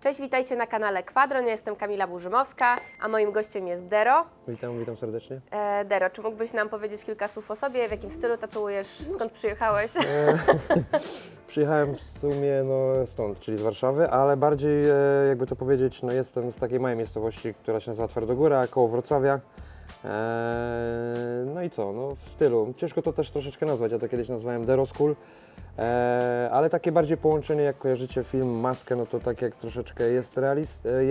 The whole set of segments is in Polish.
Cześć, witajcie na kanale Kwadron. Ja jestem Kamila Burzymowska, a moim gościem jest Dero. Witam serdecznie. Dero, czy mógłbyś nam powiedzieć kilka słów o sobie? W jakim stylu tatuujesz? Skąd przyjechałeś? Przyjechałem w sumie stąd, czyli z Warszawy, ale bardziej, jakby to powiedzieć, jestem z takiej małej miejscowości, która się nazywa Twardogóra, koło Wrocławia. No i co, w stylu. Ciężko to też troszeczkę nazwać, ja to kiedyś nazwałem Dero School. Ale takie bardziej połączenie, jak kojarzycie film Maskę, no to tak jak troszeczkę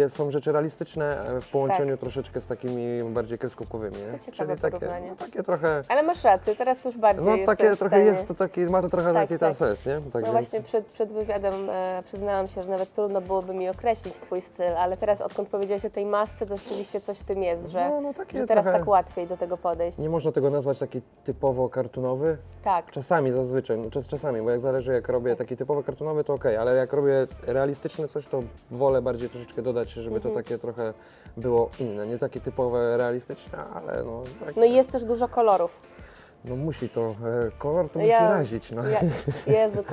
są rzeczy realistyczne w połączeniu troszeczkę z takimi bardziej kreskówkowymi. To ciekawe porównanie. Takie trochę. Ale masz rację, teraz już bardziej No jestem takie w trochę stanie. jest to taki, ma to trochę taki ten sens, nie? Tak No właśnie przed wywiadem przyznałam się, że nawet trudno byłoby mi określić Twój styl, ale teraz odkąd powiedziałeś o tej masce, to rzeczywiście coś w tym jest, że, takie że teraz trochę, tak łatwiej do tego podejść. nie można tego nazwać taki typowo kartunowy. Tak. Czasami zazwyczaj, czasami, bo jak zależy jak robię taki typowy kartunowy, to okej, ale jak robię realistyczne coś, to wolę bardziej troszeczkę dodać, żeby to takie trochę było inne. Nie takie typowe realistyczne, ale tak, No i jest też dużo kolorów. musi to, kolor to musi razić. Jezu,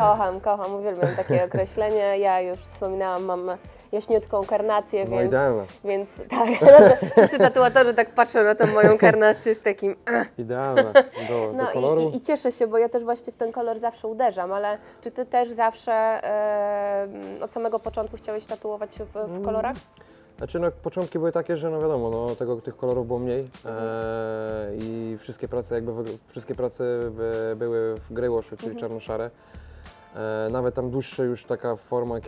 kocham, uwielbiam takie określenie. Ja już wspominałam, mam jaśniutką karnację, więc tak, wszyscy tatuatorzy tak patrzą na tą moją karnację z takim Idealna do koloru. I cieszę się, bo ja też właśnie w ten kolor zawsze uderzam, ale czy Ty też zawsze od samego początku chciałeś tatuować się w kolorach? Znaczy początki były takie, że wiadomo, tych kolorów było mniej i wszystkie prace były w greywashu, czyli czarno-szare. Nawet tam dłuższa już taka forma,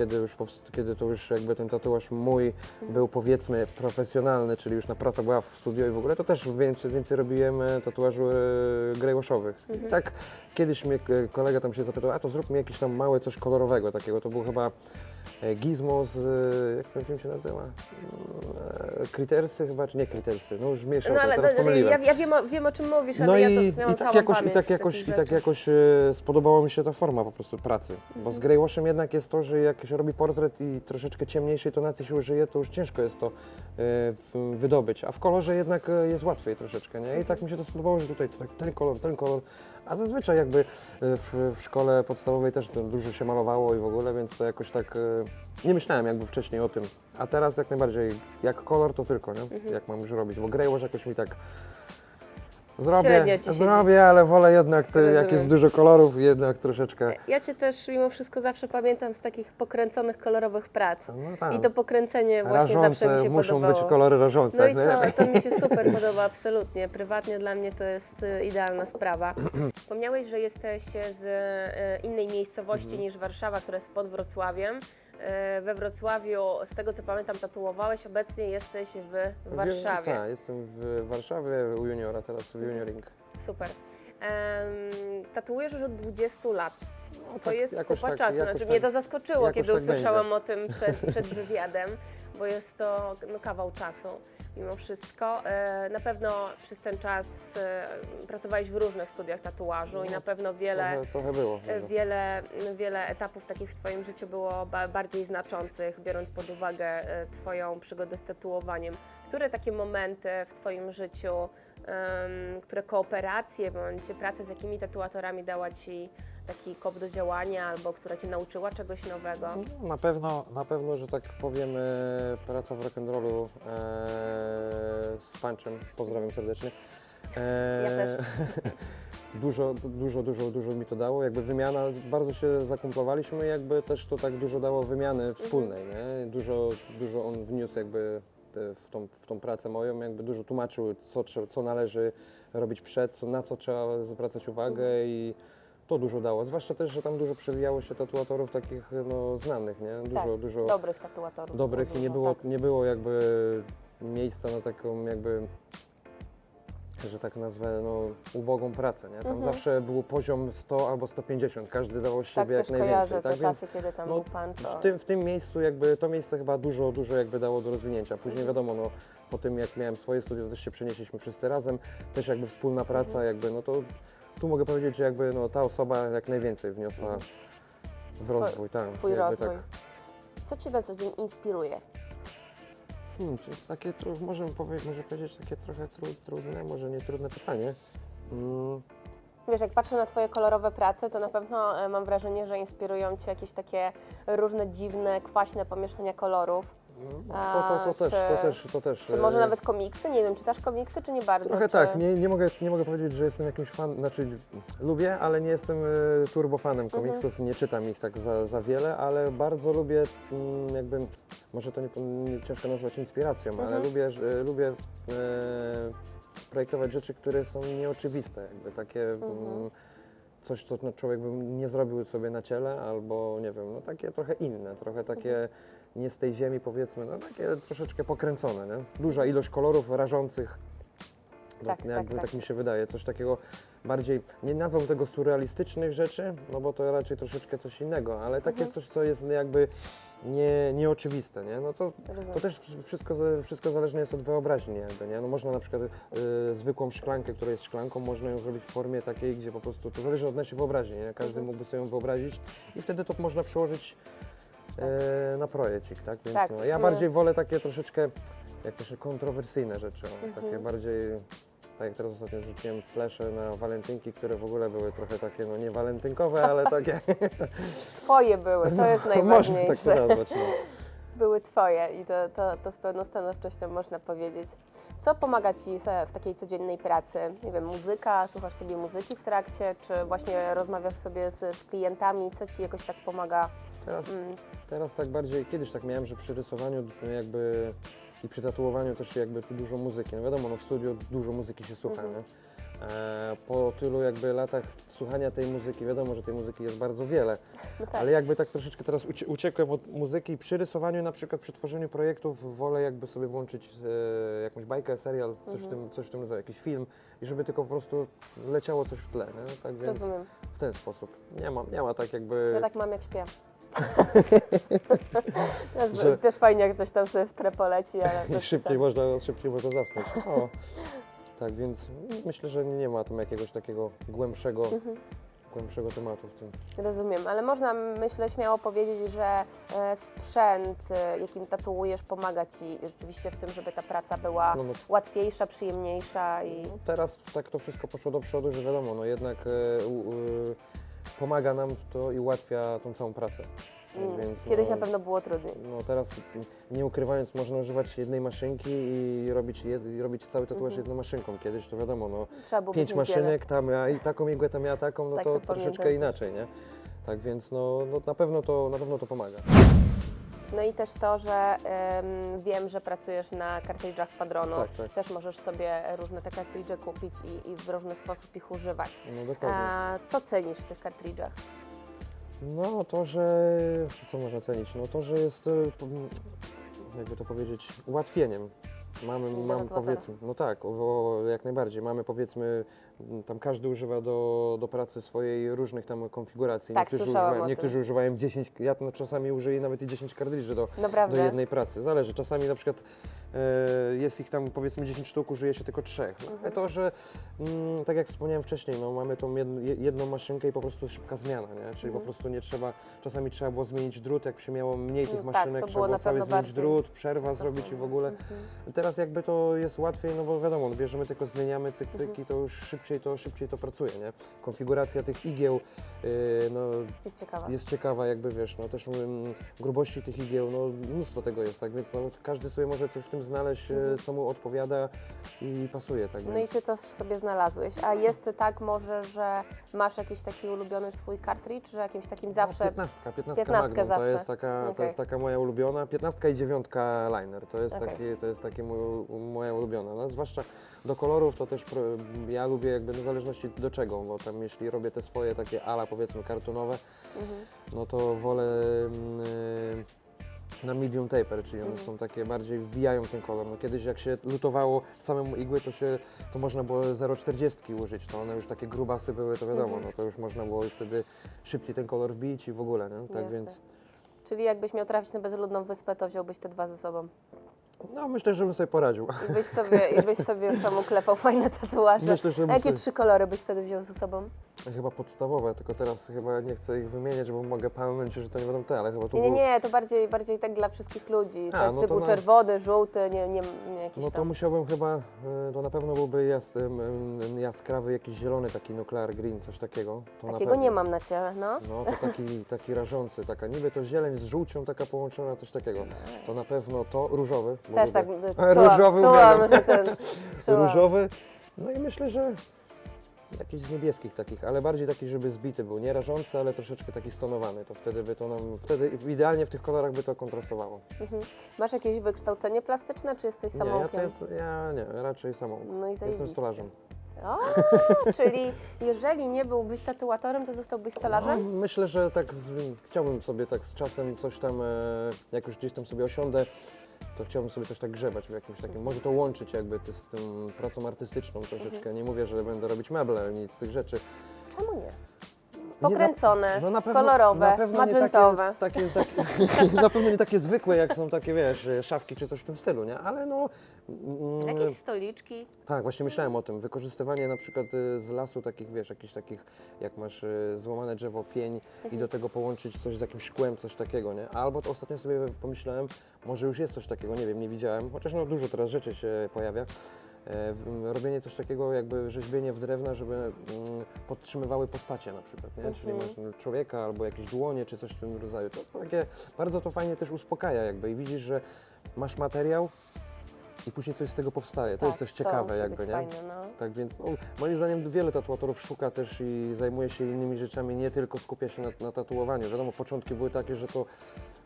kiedy to już jakby ten tatuaż mój był powiedzmy profesjonalny, czyli już praca była w studio i w ogóle, to też więcej robiłem tatuaży greywashowych. I tak kiedyś mnie kolega tam się zapytał, a to zrób mi jakieś tam małe coś kolorowego takiego, to był chyba Gizmo z, jak ten film się nazywa? Critersy chyba, czy nie Critersy, już mniejsza, No ale teraz pomyliłem. ja wiem o czym mówisz, ale ja to miałam całą pamięć I tak jakoś spodobała mi się ta forma po prostu pracy. Bo z greywashem jednak jest to, że jak się robi portret i troszeczkę ciemniejszej tonacji się użyje, to już ciężko jest to wydobyć. A w kolorze jednak jest łatwiej troszeczkę, nie? I tak mi się to spodobało, że tutaj ten kolor. A zazwyczaj jakby w szkole podstawowej też dużo się malowało i w ogóle, więc to jakoś tak nie myślałem jakby wcześniej o tym. A teraz jak najbardziej, jak kolor to tylko, nie? Jak mam już robić, bo greywash jakoś mi tak zrobię, ale wolę jednak, jak jest dużo kolorów, jednak troszeczkę. Ja Cię też mimo wszystko zawsze pamiętam z takich pokręconych, kolorowych prac. Tak. I to pokręcenie właśnie rażące, zawsze mi się muszą podobało. być kolory rażące. No i to mi się super podoba, absolutnie. Prywatnie dla mnie to jest idealna sprawa. Wspomniałeś, że jesteś z innej miejscowości niż Warszawa, która jest pod Wrocławiem. We Wrocławiu, z tego co pamiętam, tatuowałeś, obecnie jesteś w Warszawie. Tak, jestem w Warszawie u juniora, teraz w junioring. Super. Tatuujesz już od 20 lat. To jest jakoś kupa tak, czasu. jakoś Znaczy, tak, mnie to zaskoczyło, kiedy tak usłyszałam o tym przed wywiadem, bo jest to kawał czasu mimo wszystko. Na pewno przez ten czas pracowałeś w różnych studiach tatuażu i na pewno Trochę było. wiele etapów takich w Twoim życiu było bardziej znaczących, biorąc pod uwagę Twoją przygodę z tatuowaniem. Które takie momenty w Twoim życiu, które kooperacje bądź pracę z jakimi tatuatorami dała Ci taki kop do działania albo która Cię nauczyła czegoś nowego? Na pewno, że tak powiem, praca w rock'n'rollu z Punchem, pozdrawiam serdecznie. Ja też. Dużo mi to dało, jakby wymiana, bardzo się zakumplowaliśmy, jakby też to tak dużo dało wymiany wspólnej, nie? Dużo on wniósł jakby w tą pracę moją, jakby dużo tłumaczył, co należy robić na co trzeba zwracać uwagę i to dużo dało, zwłaszcza też, że tam dużo przewijało się tatuatorów takich znanych, nie? Dużo dobrych tatuatorów. dobrych i nie było jakby miejsca na taką jakby, że tak nazwę, ubogą pracę, nie? Tam zawsze był poziom 100 albo 150, każdy dawał z siebie jak najwięcej. Kojarzę te czasy, kiedy tam był pan. W tym miejscu jakby, to miejsce chyba dużo jakby dało do rozwinięcia. Później wiadomo, po tym jak miałem swoje studia, to też się przenieśliśmy wszyscy razem, też jakby wspólna praca, jakby, to tu mogę powiedzieć, że jakby ta osoba jak najwięcej wniosła w rozwój. Twój rozwój. Tak. Co Cię na co dzień inspiruje? Takie, może powiedzieć, takie trochę trudne, może nie trudne pytanie. Wiesz, jak patrzę na Twoje kolorowe prace, to na pewno mam wrażenie, że inspirują Cię jakieś takie różne dziwne, kwaśne pomieszania kolorów. To też. Czy może nawet komiksy? Nie wiem, czytasz komiksy, czy nie bardzo? Trochę czy... tak, nie mogę powiedzieć, że jestem jakimś fan, znaczy lubię, ale nie jestem turbofanem komiksów, nie czytam ich tak za wiele, ale bardzo lubię jakby, może to nie ciężko nazwać inspiracją, ale lubię projektować rzeczy, które są nieoczywiste, jakby takie coś, co człowiek by nie zrobił sobie na ciele, albo nie wiem, no takie trochę inne, trochę takie nie z tej ziemi powiedzmy, no takie troszeczkę pokręcone, nie? Duża ilość kolorów rażących, tak mi się wydaje, coś takiego bardziej, nie nazwałbym tego surrealistycznych rzeczy, no bo to raczej troszeczkę coś innego, ale takie coś, co jest jakby nieoczywiste, nie? No to też wszystko zależne jest od wyobraźni jakby, nie? No można na przykład zwykłą szklankę, która jest szklanką, można ją zrobić w formie takiej, gdzie po prostu to zależy od naszej wyobraźni, nie? Każdy mógłby sobie ją wyobrazić i wtedy to można przełożyć na projekcik, tak? Więc Tak, no, ja bardziej wolę takie troszeczkę, jak to się takie rzeczy, takie bardziej, tak jak teraz ostatnio rzuciłem flesze na walentynki, które w ogóle były trochę takie, no nie walentynkowe, ale takie... Twoje były, to jest Można najważniejsze. tak to nazwać, no. Były Twoje i to z pełną stanowczością można powiedzieć. Co pomaga Ci w takiej codziennej pracy? Nie wiem, muzyka, słuchasz sobie muzyki w trakcie, czy właśnie rozmawiasz sobie z klientami? Co Ci jakoś tak pomaga? Teraz tak bardziej, kiedyś tak miałem, że przy rysowaniu jakby i przy tatuowaniu też jakby tu dużo muzyki. No wiadomo, no w studiu dużo muzyki się słucha, nie? Po tylu jakby latach słuchania tej muzyki, wiadomo, że tej muzyki jest bardzo wiele, No tak. ale jakby tak troszeczkę teraz uciekłem od muzyki i przy rysowaniu, na przykład przy tworzeniu projektów wolę jakby sobie włączyć jakąś bajkę, serial, coś w tym rodzaju, jakiś film i żeby tylko po prostu leciało coś w tle, nie? Tak więc Rozumiem. w ten sposób. Nie ma tak jakby... Ja tak mam, jak śpię. Też fajnie, jak coś tam sobie w tle poleci, ale... bez szybciej przesady. można zasnąć. O, tak więc myślę, że nie ma tam jakiegoś takiego głębszego tematu w tym. Rozumiem, ale można, myślę, śmiało powiedzieć, że sprzęt, jakim tatuujesz, pomaga Ci rzeczywiście w tym, żeby ta praca była No, łatwiejsza, przyjemniejsza i... teraz tak to wszystko poszło do przodu, że wiadomo, no jednak pomaga nam to i ułatwia tą całą pracę. Więc, Kiedyś no, na pewno było trudniej. No teraz nie ukrywając, można używać jednej maszynki i robić cały tatuaż jedną maszynką. Kiedyś to wiadomo, no Trzeba było 5 mieć maszynek, tam ja i taką igłę, tam ja taką, no Tak, to to troszeczkę pamiętam. inaczej, nie? Tak więc no na pewno to pomaga. No i też to, że wiem, że pracujesz na kartridżach Padronu. Tak. Też możesz sobie różne te kartridże kupić i w różny sposób ich używać. No dokładnie. A co cenisz w tych kartridżach? No to, że... Co można cenić? No to, że jest, jakby to powiedzieć, ułatwieniem. Mamy powiedzmy, no tak, jak najbardziej. Mamy powiedzmy, tam każdy używa do pracy swojej różnych tam konfiguracji. Tak, słyszałam o tym. Niektórzy używają 10, ja to czasami użyję nawet i 10 kartridży do Naprawdę? jednej pracy. Zależy, czasami na przykład jest ich tam powiedzmy 10 sztuk, użyje się tylko 3. No, ale to, że tak jak wspomniałem wcześniej, no, mamy tą jedną maszynkę i po prostu szybka zmiana, nie? Czyli po prostu nie trzeba, czasami trzeba było zmienić drut, jak się miało mniej tych Tak, maszynek, to trzeba było było na cały pewno zmienić bardziej drut, przerwa zrobić i w ogóle. Teraz jakby to jest łatwiej, no bo wiadomo, bierzemy tylko zmieniamy cyk i to już szybciej to pracuje, nie? Konfiguracja tych igieł no, Jest ciekawa. jest ciekawa, jakby wiesz, no też grubości tych igieł, no mnóstwo tego jest, tak więc no, każdy sobie może coś w tym znaleźć, co mu odpowiada i pasuje, tak No więc. i Ty to sobie znalazłeś. A jest tak może, że masz jakiś taki ulubiony swój kartridż, że jakimś takim zawsze... 15 15 Magnum, to zawsze. jest taka, to Okej. jest taka moja ulubiona, 15 i 9 liner, to jest Okej. takie moja ulubiona, no, zwłaszcza do kolorów to też ja lubię jakby w zależności do czego, bo tam jeśli robię te swoje takie ala powiedzmy kartonowe, no to wolę na medium taper, czyli one są takie bardziej wbijają ten kolor. No kiedyś jak się lutowało samemu igły, to można było 0,40 użyć, to one już takie grubasy były, to wiadomo, no to już można było wtedy szybciej ten kolor wbić i w ogóle, nie? Tak Jasne. więc Czyli jakbyś miał trafić na bezludną wyspę, to wziąłbyś te dwa ze sobą. No myślę, że bym sobie poradził. I byś sobie sam uklepał fajne tatuaże. Myślę, że A bym jakie sobie... 3 kolory byś wtedy wziął ze sobą? Chyba podstawowe, tylko teraz chyba nie chcę ich wymieniać, bo mogę palnąć, że to nie będą te, ale chyba tu Nie, to bardziej tak dla wszystkich ludzi. A, no to typu na- czerwony, żółty, nie jakiś No to tam. musiałbym chyba, to na pewno byłby jaskrawy, jakiś zielony, taki nuclear green, coś takiego. To na Takiego pewno. nie mam na ciele, no. No to taki rażący, taka niby to zieleń z żółcią, taka połączona, coś takiego. To na pewno to różowy. Bo Też lubię. tak Różowy czułam, uwielbiam. że czułam. Różowy, no i myślę, że jakiś z niebieskich takich, ale bardziej taki, żeby zbity był, nie rażący, ale troszeczkę taki stonowany, to wtedy by to nam, wtedy idealnie w tych kolorach by to kontrastowało. Mhm. Masz jakieś wykształcenie plastyczne, czy jesteś Nie, samoukiem? ja nie, raczej samouk. No i Jestem zajebiście. stolarzem. O, czyli jeżeli nie byłbyś tatuatorem, to zostałbyś stolarzem? No, myślę, że tak chciałbym sobie tak z czasem coś tam, jak już gdzieś tam sobie osiądę, to chciałbym sobie też tak grzebać w jakimś takim, może to łączyć jakby z tym pracą artystyczną troszeczkę. Nie mówię, że będę robić meble, nic z tych rzeczy. Czemu nie? Pokręcone, No na pewno, kolorowe, na pewno nie magentowe. na pewno nie takie zwykłe, jak są takie, wiesz, szafki czy coś w tym stylu, nie? Ale no... Jakieś stoliczki. Tak, właśnie myślałem o tym. Wykorzystywanie na przykład z lasu takich, wiesz, jakichś takich, jak masz złamane drzewo, pień i do tego połączyć coś z jakimś szkłem, coś takiego, nie? Albo to ostatnio sobie pomyślałem, może już jest coś takiego, nie wiem, nie widziałem, chociaż no dużo teraz rzeczy się pojawia. Robienie coś takiego, jakby rzeźbienie w drewna, żeby podtrzymywały postacie na przykład, nie? Czyli masz człowieka albo jakieś dłonie, czy coś w tym rodzaju. To takie, bardzo to fajnie też uspokaja jakby i widzisz, że masz materiał i później coś z tego powstaje. To jest też ciekawe musi jakby, być nie? fajne, no. Tak więc no, moim zdaniem wiele tatuatorów szuka też i zajmuje się innymi rzeczami, nie tylko skupia się na tatuowaniu. Wiadomo, początki były takie, że to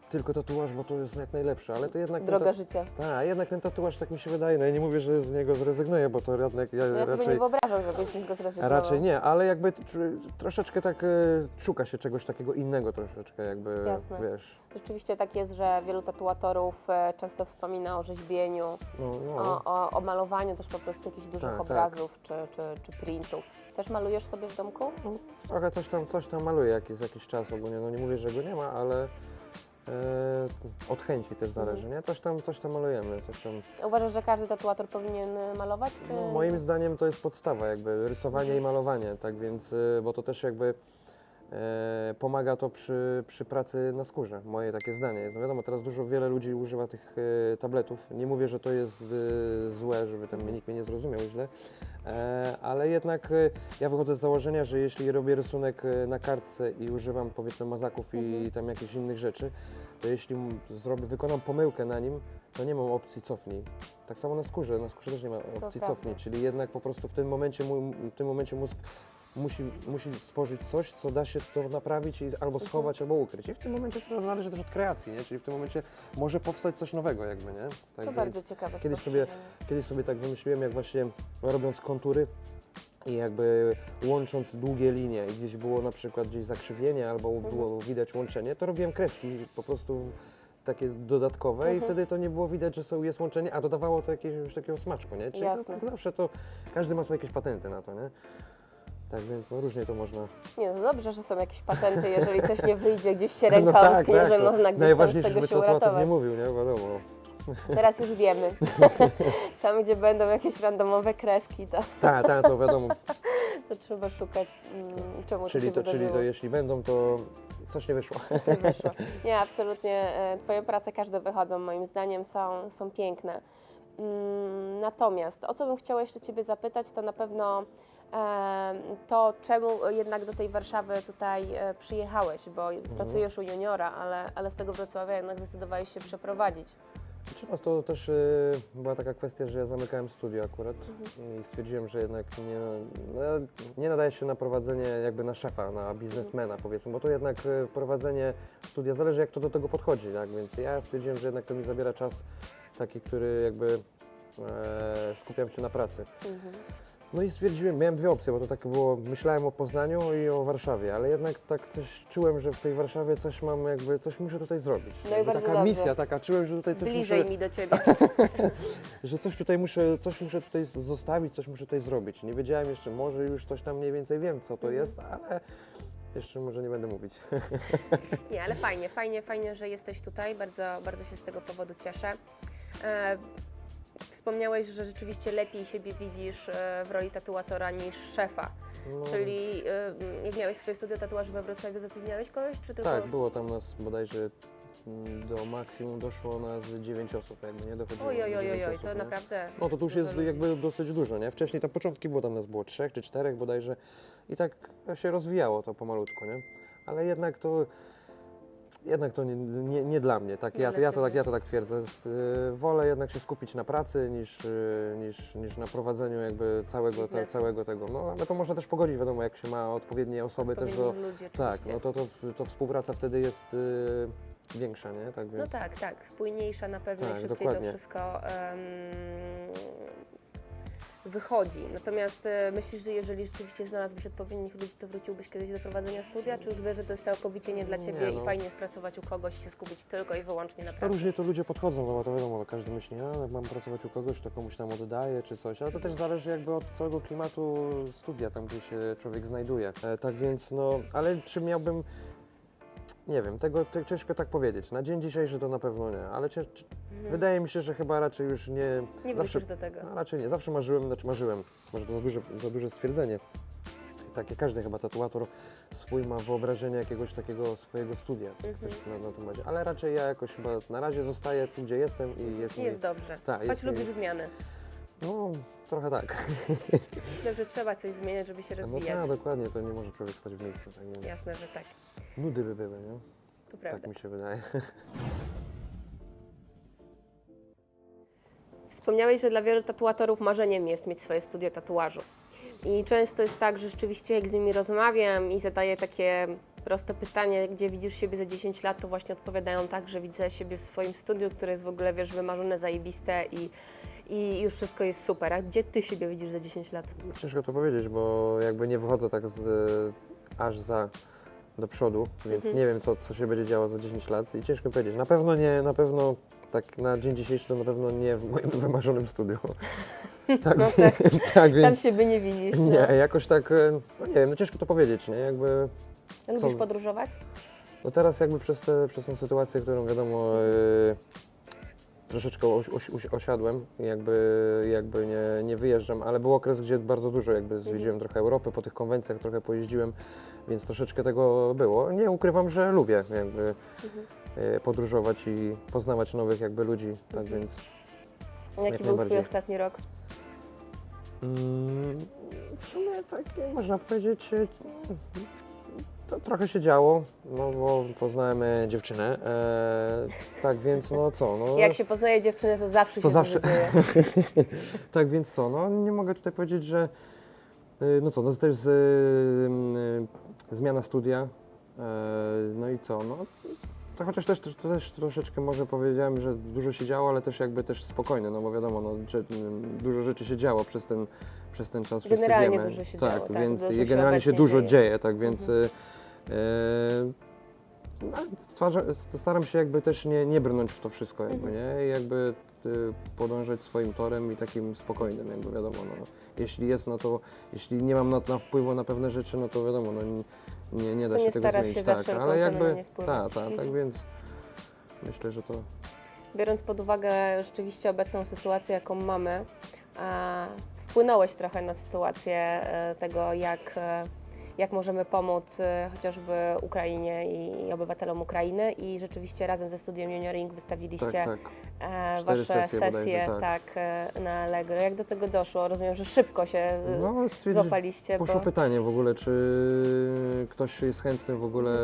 tylko tatuaż, bo to jest jak najlepsze, ale to jednak... Droga życia. Tak, jednak ten tatuaż, tak mi się wydaje, no ja nie mówię, że z niego zrezygnuję, bo to jednak ja No ja sobie nie raczej... wyobrażam, żebyś z niego A zrezygnował. raczej nie, ale jakby troszeczkę tak szuka się czegoś takiego innego troszeczkę jakby, Jasne. wiesz... Rzeczywiście tak jest, że wielu tatuatorów często wspomina o rzeźbieniu, No. o malowaniu też po prostu jakichś dużych Tak, obrazów czy printów. Też malujesz sobie w domku? Trochę coś tam maluję jakiś czas ogólnie, no nie mówię, że go nie ma, ale od chęci też zależy, nie? Coś tam malujemy, coś tam... Uważasz, że każdy tatuator powinien malować? Czy... No, moim zdaniem to jest podstawa jakby, rysowanie i malowanie, tak więc, bo to też jakby pomaga to przy pracy na skórze, moje takie zdanie jest. No wiadomo, teraz wiele ludzi używa tych tabletów, nie mówię, że to jest złe, żeby tam nikt mnie nie zrozumiał źle, ale jednak ja wychodzę z założenia, że jeśli robię rysunek na kartce i używam powiedzmy mazaków i tam jakichś innych rzeczy, to jeśli wykonam pomyłkę na nim, to nie mam opcji cofnij. Tak samo na skórze też nie ma opcji prawda. cofnij, czyli jednak po prostu w tym momencie mózg musi stworzyć coś, co da się to naprawić i albo schować, albo ukryć. I w tym momencie to zależy też od kreacji, nie? Czyli w tym momencie może powstać coś nowego jakby, nie? Tak To bardzo ciekawe kiedyś sobie tak wymyśliłem, jak właśnie robiąc kontury i jakby łącząc długie linie i gdzieś było na przykład gdzieś zakrzywienie albo było widać łączenie, to robiłem kreski po prostu takie dodatkowe i wtedy to nie było widać, że jest łączenie, a dodawało to jakiegoś takiego smaczku, nie? Czyli Jasne. tak zawsze to, każdy ma swoje jakieś patenty na to, nie? Tak więc no, różnie to można... Nie, no dobrze, że są jakieś patenty, jeżeli coś nie wyjdzie, gdzieś się ręka usknie, że to można gdzieś tam z najważniejsze, tego żeby się tatuator uratować. nie mówił, nie? Wiadomo. Teraz już wiemy. Tam, gdzie będą jakieś randomowe kreski, Tak, to wiadomo. to trzeba szukać, czemu Czyli to się wydarzyło. to jeśli będą, to coś nie wyszło. Nie wyszło. Nie, absolutnie. Twoje prace każde wychodzą, moim zdaniem, są piękne. Natomiast o co bym chciała jeszcze Ciebie zapytać, to na pewno to, czemu jednak do tej Warszawy tutaj przyjechałeś, bo pracujesz u juniora, ale z tego Wrocławia jednak zdecydowałeś się przeprowadzić. Znaczy, no, to też była taka kwestia, że ja zamykałem studio akurat i stwierdziłem, że jednak nie nadaje się na prowadzenie jakby na szefa, na biznesmena powiedzmy, bo to jednak prowadzenie studia, zależy jak to do tego podchodzi, tak? Więc ja stwierdziłem, że jednak to mi zabiera czas taki, który jakby skupiam się na pracy. No i stwierdziłem, miałem dwie opcje, bo to tak było, myślałem o Poznaniu i o Warszawie, ale jednak tak coś czułem, że w tej Warszawie coś mam jakby, coś muszę tutaj zrobić. No i Jakby bardzo taka dobrze. misja taka, czułem, że tutaj coś Bliżej muszę, mi do Ciebie. że coś muszę tutaj zostawić, coś muszę tutaj zrobić. Nie wiedziałem jeszcze, może już coś tam mniej więcej wiem, co to jest, ale jeszcze może nie będę mówić. Nie, ale fajnie, że jesteś tutaj, bardzo się z tego powodu cieszę. E, Wspomniałeś, że rzeczywiście lepiej siebie widzisz w roli tatuatora niż szefa. No, Czyli jak miałeś swoje studio tatuaży we Wrocławiu, zatrudniałeś kogoś, czy tylko... tak, było tam nas bodajże do maksimum doszło nas 9 osób, jakby nie dochodziło do 9 Oj, osób, to nie? naprawdę... No to już dużo jest ludzi. jakby dosyć dużo, nie? Wcześniej tam początki było, tam nas było 3 czy 4 bodajże i tak się rozwijało to pomalutku, nie? Ale jednak to nie dla mnie, tak, Nie ja dla to ciebie. tak twierdzę. Wolę jednak się skupić na pracy niż na prowadzeniu jakby Biznesu. całego tego. No ale to można też pogodzić, wiadomo, jak się ma odpowiednie osoby też do... Odpowiednich ludzi Tak, oczywiście. no to współpraca wtedy jest większa, nie? Tak No więc... tak, spójniejsza na pewno Tak, i szybciej dokładnie. to wszystko wychodzi. Natomiast myślisz, że jeżeli rzeczywiście znalazłbyś odpowiednich ludzi, to wróciłbyś kiedyś do prowadzenia studia, czy już wiesz, że to jest całkowicie nie dla Ciebie Nie, no. i fajnie jest pracować u kogoś i się skupić tylko i wyłącznie na To pracy? różnie to ludzie podchodzą, bo to wiadomo, każdy myśli, a jak mam pracować u kogoś, to komuś tam oddaję czy coś, ale to też zależy jakby od całego klimatu studia, tam gdzie się człowiek znajduje. Tak więc no, ale czy miałbym, nie wiem, tego ciężko tak powiedzieć. Na dzień dzisiejszy to na pewno nie, ale wydaje mi się, że chyba raczej już nie... Nie zawsze, wrócisz do tego. no, raczej nie, zawsze marzyłem, może to za duże stwierdzenie. Takie każdy chyba tatuator swój ma wyobrażenie jakiegoś takiego swojego studia, coś na tym będzie. Ale raczej ja jakoś chyba na razie zostaję tu, gdzie jestem i jest mi... Jest dobrze. Tak, Choć jest mi- lubisz zmiany. No, trochę tak. Dobrze, trzeba coś zmieniać, żeby się No rozwijać. tak, dokładnie, to nie może człowiek stać w miejscu, tak więc Jasne, że tak. nudy by były, nie? To prawda. Tak mi się wydaje. Wspomniałeś, że dla wielu tatuatorów marzeniem jest mieć swoje studio tatuażu. I często jest tak, że rzeczywiście jak z nimi rozmawiam i zadaję takie proste pytanie, gdzie widzisz siebie za 10 lat, to właśnie odpowiadają tak, że widzę siebie w swoim studiu, które jest w ogóle, wiesz, wymarzone, zajebiste i już wszystko jest super. A gdzie Ty siebie widzisz za 10 lat? Ciężko to powiedzieć, bo jakby nie wychodzę tak aż do przodu, więc nie wiem, co się będzie działo za 10 lat i ciężko mi powiedzieć. Na pewno nie, na pewno tak na dzień dzisiejszy to na pewno nie w moim wymarzonym studiu. Tak, No tak, tak tam więc siebie nie widzisz. nie, jakoś tak, no nie wiem, no ciężko to powiedzieć, nie? Jakby, No. Lubisz podróżować? no teraz jakby przez tą sytuację, którą wiadomo, troszeczkę osiadłem, i jakby nie wyjeżdżam, ale był okres, gdzie bardzo dużo jakby zwiedziłem trochę Europy, po tych konwencjach trochę pojeździłem, więc troszeczkę tego było. Nie ukrywam, że lubię jakby podróżować i poznawać nowych jakby ludzi, tak więc... Jaki Jak był Twój najbardziej. ostatni rok? W sumie tak można powiedzieć, to trochę się działo, no bo poznałem dziewczynę, tak więc no co, no... Jak się poznaje dziewczynę, to zawsze To się zawsze- dużo dzieje. Tak więc co, no nie mogę tutaj powiedzieć, że no co, no też zmiana studia, no i co, no to chociaż też troszeczkę może powiedziałem, że dużo się działo, ale też jakby też spokojnie, no bo wiadomo, no, że dużo rzeczy się działo przez ten czas, wszyscy Generalnie wiemy. dużo się tak, działo, tak, więc dużo się generalnie się obecnie dużo dzieje. dzieje, tak więc no, staram się jakby też nie brnąć w to wszystko jakby, nie? I jakby podążać swoim torem i takim spokojnym, jakby wiadomo, no, jeśli jest, no to, jeśli nie mam na wpływu na pewne rzeczy, no to wiadomo, no nie da To się nie tego starasz zmienić, się za tak, wszelką ale cenę jakby, na nie wpływać. tak więc myślę, że to... Biorąc pod uwagę rzeczywiście obecną sytuację, jaką mamy, wpłynąłeś trochę na sytuację tego, jak możemy pomóc chociażby Ukrainie i obywatelom Ukrainy i rzeczywiście razem ze Studiem Junioring wystawiliście Tak. wasze 4 sesje sesje bodajże, na Allegro. Jak do tego doszło? Rozumiem, że szybko się No, złapaliście, poszło pytanie w ogóle, czy ktoś jest chętny w ogóle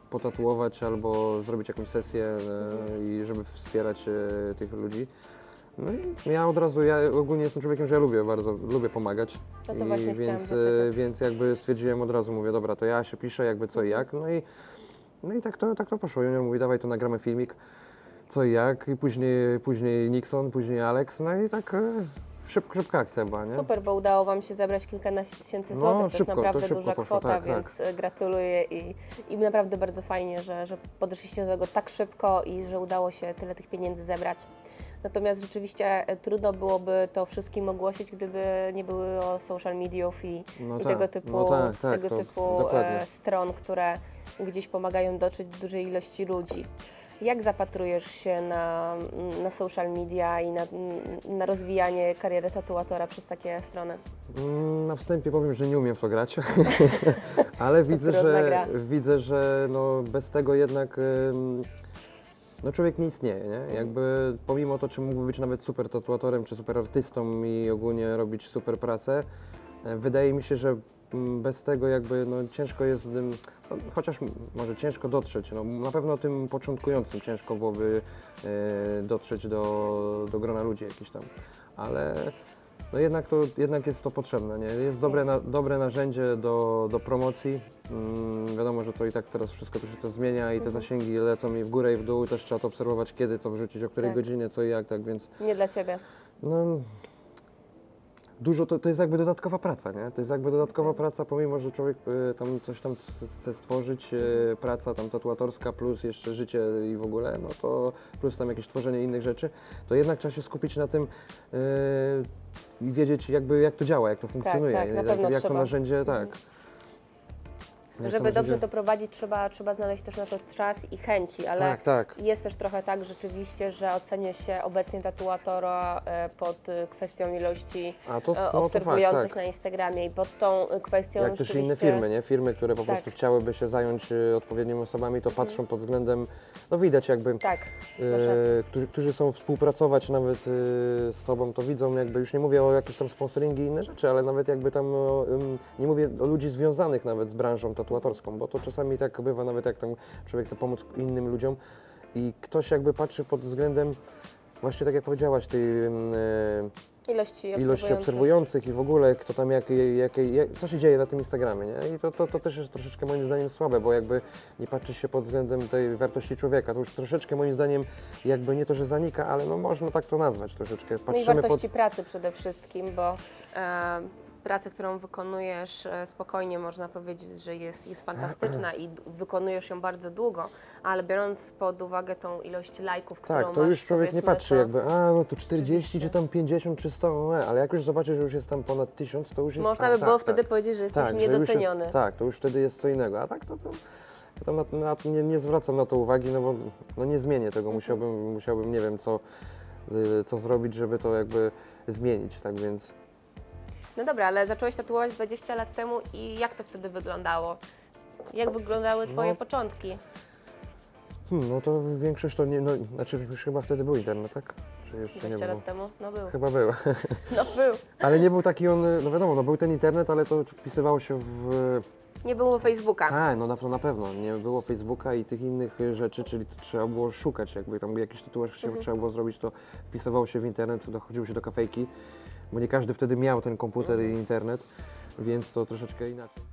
potatuować albo zrobić jakąś sesję i żeby wspierać tych ludzi. No i ja od razu, ja ogólnie jestem człowiekiem, że ja lubię pomagać. No to właśnie chciałam więc, zapytać. więc jakby stwierdziłem od razu, mówię, dobra, to ja się piszę jakby co i jak. No i tak to poszło. Junior mówi, dawaj tu nagramy filmik, co i jak. I później Nixon, później Alex, no i tak szybka akcja była, nie? Super, bo udało Wam się zebrać kilkanaście tysięcy złotych, to jest szybko, to naprawdę szybko duża poszło, kwota, tak, więc gratuluję i naprawdę bardzo fajnie, że podeszliście do tego tak szybko i że udało się tyle tych pieniędzy zebrać. Natomiast rzeczywiście trudno byłoby to wszystkim ogłosić, gdyby nie było social mediów i tego typu, dokładnie. stron, które gdzieś pomagają dotrzeć do dużej ilości ludzi. Jak zapatrujesz się na social media i na rozwijanie kariery tatuatora przez takie strony? Na wstępie powiem, że nie umiem w to grać, ale widzę, że no bez tego jednak no człowiek nie istnieje, nie? Jakby pomimo to, czy mógłby być nawet super tatuatorem, czy super artystą i ogólnie robić super pracę, wydaje mi się, że bez tego jakby no ciężko jest, no, chociaż może ciężko dotrzeć, no na pewno tym początkującym ciężko byłoby dotrzeć do grona ludzi jakichś tam, ale no jednak jest to potrzebne, nie? Jest dobre narzędzie do promocji. Wiadomo, że to i tak teraz wszystko to się to zmienia i te zasięgi lecą i w górę i w dół, też trzeba to obserwować, kiedy to wrzucić, o której Tak. godzinie, co i jak, tak więc Nie dla Ciebie. no, dużo to jest jakby dodatkowa praca, nie? To jest jakby dodatkowa praca, pomimo że człowiek tam coś tam chce stworzyć, praca tam tatuatorska plus jeszcze życie i w ogóle, no to plus tam jakieś tworzenie innych rzeczy, to jednak trzeba się skupić na tym i wiedzieć jakby jak to działa, jak to funkcjonuje, tak, na pewno jak to trzeba. narzędzie, tak. Jak Żeby to dobrze narzędzie- to prowadzić, trzeba znaleźć też na to czas i chęci, ale Tak. jest też trochę tak rzeczywiście, że ocenia się obecnie tatuatora pod kwestią ilości A to, no to obserwujących fakt, tak. na Instagramie i pod tą kwestią Jak też inne rzeczywiście- firmy, nie? Firmy, które po Tak. prostu chciałyby się zająć odpowiednimi osobami, to patrzą pod względem, no widać jakby Tak, masz rację. którzy chcą współpracować nawet z Tobą, to widzą jakby, już nie mówię o jakieś tam sponsoringi i inne rzeczy, ale nawet jakby tam, nie mówię o ludzi związanych nawet z branżą tatuatorską, bo to czasami tak bywa, nawet jak tam człowiek chce pomóc innym ludziom i ktoś jakby patrzy pod względem, właśnie tak jak powiedziałaś, tej ilości obserwujących i w ogóle kto tam, co się dzieje na tym Instagramie, nie? I to też jest troszeczkę moim zdaniem słabe, bo jakby nie patrzy się pod względem tej wartości człowieka, to już troszeczkę moim zdaniem jakby nie to, że zanika, ale no można tak to nazwać troszeczkę. No i wartości pracy przede wszystkim, bo pracę, którą wykonujesz, spokojnie można powiedzieć, że jest fantastyczna i wykonujesz ją bardzo długo, ale biorąc pod uwagę tą ilość lajków, którą Tak, to masz, już człowiek nie powiedzmy, patrzy to- jakby, no to 40 Oczywiście. czy tam 50 czy 100, ale jak już zobaczy, że już jest tam ponad 1000, to już jest... Można by było tak, wtedy tak. powiedzieć, że jest Tak, już że już niedoceniony. jest, tak, to już wtedy jest co innego, a tak to ja tam nie zwracam na to uwagi, no bo no nie zmienię tego, musiałbym nie wiem co zrobić, żeby to jakby zmienić, tak więc... No dobra, ale zacząłeś tatuować 20 lat temu i jak to wtedy wyglądało? Jak wyglądały Twoje No. początki? No to większość to nie, no znaczy już chyba wtedy był internet, tak? Czy jeszcze 20 nie było? lat temu? No był. Chyba był. No był. Ale nie był taki on, no wiadomo, no był ten internet, ale to wpisywało się w... Nie było Facebooka. Tak, no na pewno. Nie było Facebooka i tych innych rzeczy, czyli to trzeba było szukać, jakby tam jakiś tatuaż się trzeba było zrobić, to wpisywało się w internet, to dochodziło się do kafejki, bo nie każdy wtedy miał ten komputer i internet, więc to troszeczkę inaczej.